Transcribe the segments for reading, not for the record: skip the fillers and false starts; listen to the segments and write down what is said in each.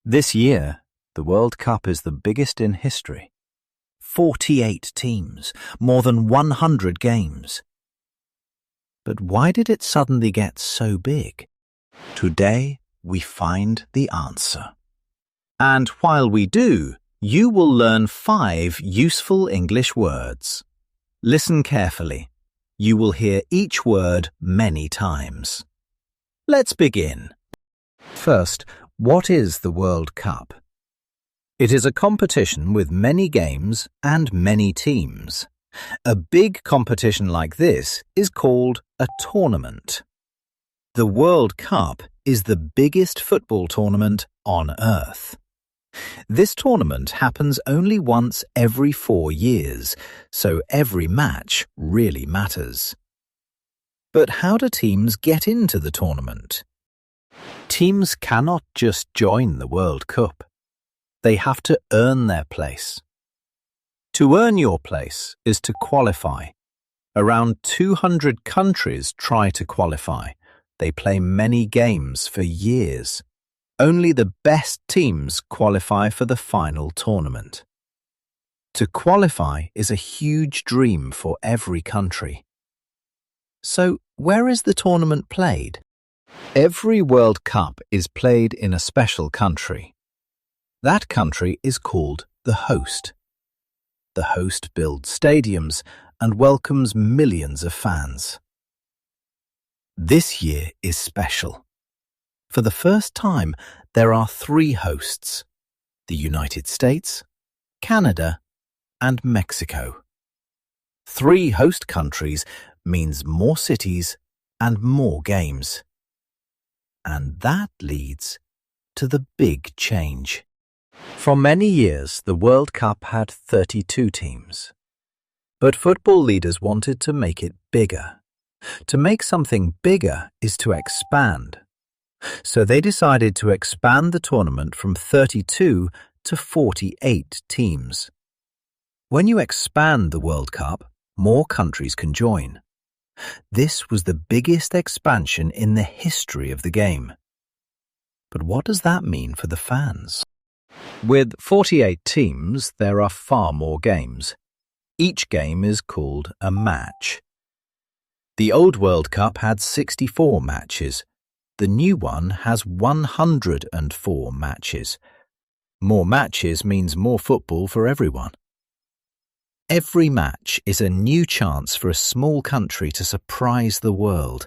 This year, the World Cup is the biggest in history. 48 teams, more than 100 games. But why did it suddenly get so big? Today, we find the answer. And while we do, you will learn 5 useful English words. Listen carefully. You will hear each word many times. Let's begin. First, what is the World Cup? It is a competition with many games and many teams. A big competition like this is called a tournament. The World Cup is the biggest football tournament on Earth. This tournament happens only once every 4 years, so every match really matters. But how do teams get into the tournament? Teams cannot just join the World Cup. They have to earn their place. To earn your place is to qualify. Around 200 countries try to qualify. They play many games for years. Only the best teams qualify for the final tournament. To qualify is a huge dream for every country. So, where is the tournament played? Every World Cup is played in a special country. That country is called the host. The host builds stadiums and welcomes millions of fans. This year is special. For the first time, there are 3 hosts: the United States, Canada, and Mexico. 3 host countries means more cities and more games. And that leads to the big change. For many years, the World Cup had 32 teams. But football leaders wanted to make it bigger. To make something bigger is to expand. So they decided to expand the tournament from 32 to 48 teams. When you expand the World Cup, more countries can join. This was the biggest expansion in the history of the game. But what does that mean for the fans? With 48 teams, there are far more games. Each game is called a match. The old World Cup had 64 matches. The new one has 104 matches. More matches means more football for everyone. Every match is a new chance for a small country to surprise the world.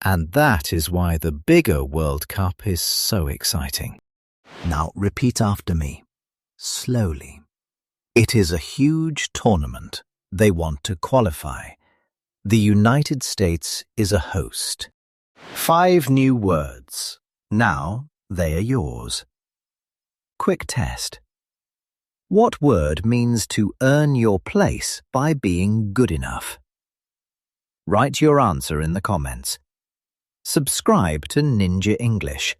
And that is why the bigger World Cup is so exciting. Now repeat after me, slowly. It is a huge tournament. They want to qualify. The United States is a host. 5 new words. Now they are yours. Quick test. What word means to earn your place by being good enough? Write your answer in the comments. Subscribe to Ninja English.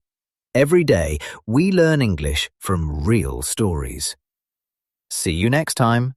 Every day, we learn English from real stories. See you next time.